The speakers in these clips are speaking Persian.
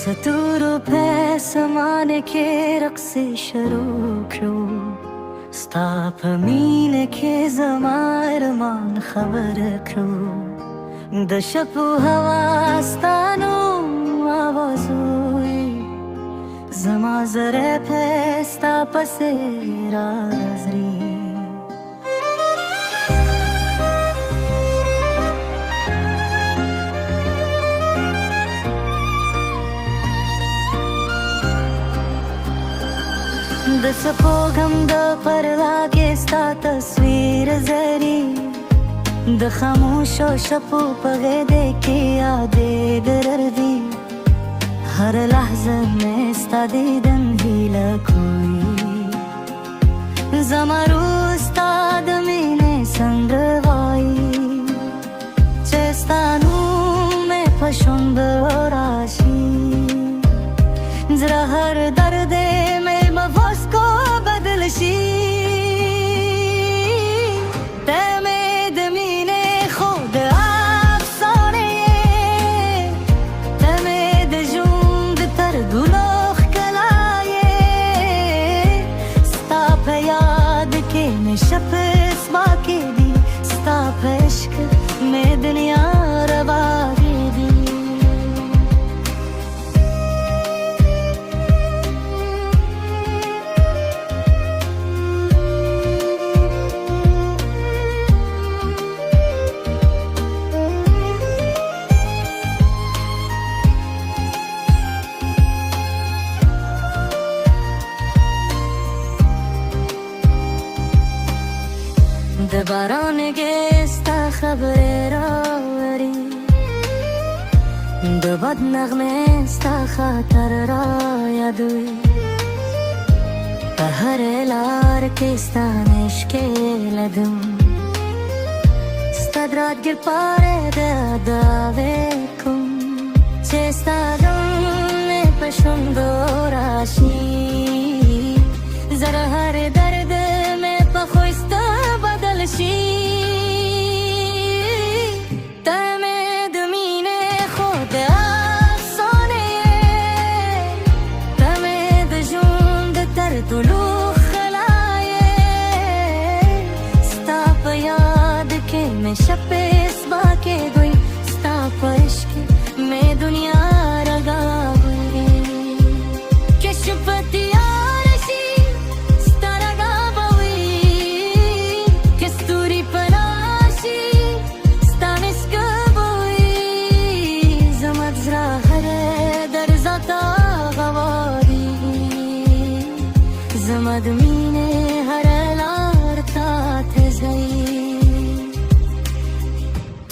ستور پسمان که رقص شروع کرو ستا پمینه که زمار من خبر کرو د شپ و هوا ستانو آوازوی زما زره پستا پسې رازري د سپوږم د پروا کې ستا تصویر زري د خاموشو شپو په غېږ کې یادې دردي هر لحظه مې ستا دیدن هیله کوي زما روح ستا د مینې سندره وایي چې ستا نوم مې په شونډو راشي زړه هر درد مې مفس کو بدل شي शप स्मा के दी स्ता पश्क में दुनिया रवा के दी د باران کې ستا خبرې راوري د بد نغمې ستا خاطر را یادوي په هر لار کې ستا مشکې لدم ستا دراتګر پاره د داوې کوم چې ستا دم مې په شونډو راشي زره هر درد مې په خوستا شي ته مې د مینې خود افسانه یې ته مې د ژوند تر ټولو ښکلا یې ستا په یاد کې مې شپې سبا کې دوی ستا په عشق مې دنیا رګاوي چې شپتي زما د مینې هر لار تا ته ځي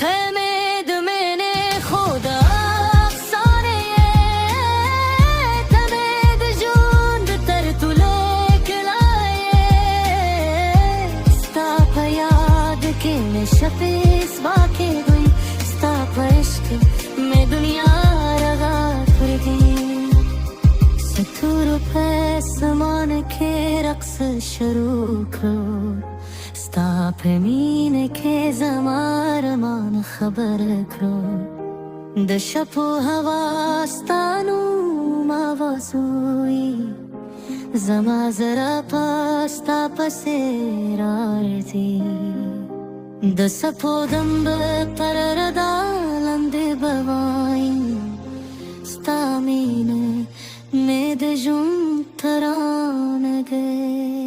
ته مې د مینې خود افسانه یې ته مې د ژوند تر ټولو ښکلا یې ستا په یاد کې مې شپې سبا کې دوی ستا په عشق مې دنیا رغا کړې ستورو په اسمان کې رقص شروع کړو ستا په مینه کې زما ارمان خبر کړو د شپو هوا ستا نوم آوازوي زما زړه په ستا پسې راځي د سپوږم پر ردا لاندې به وایم ستا مینه مې د ژوند ترانه ده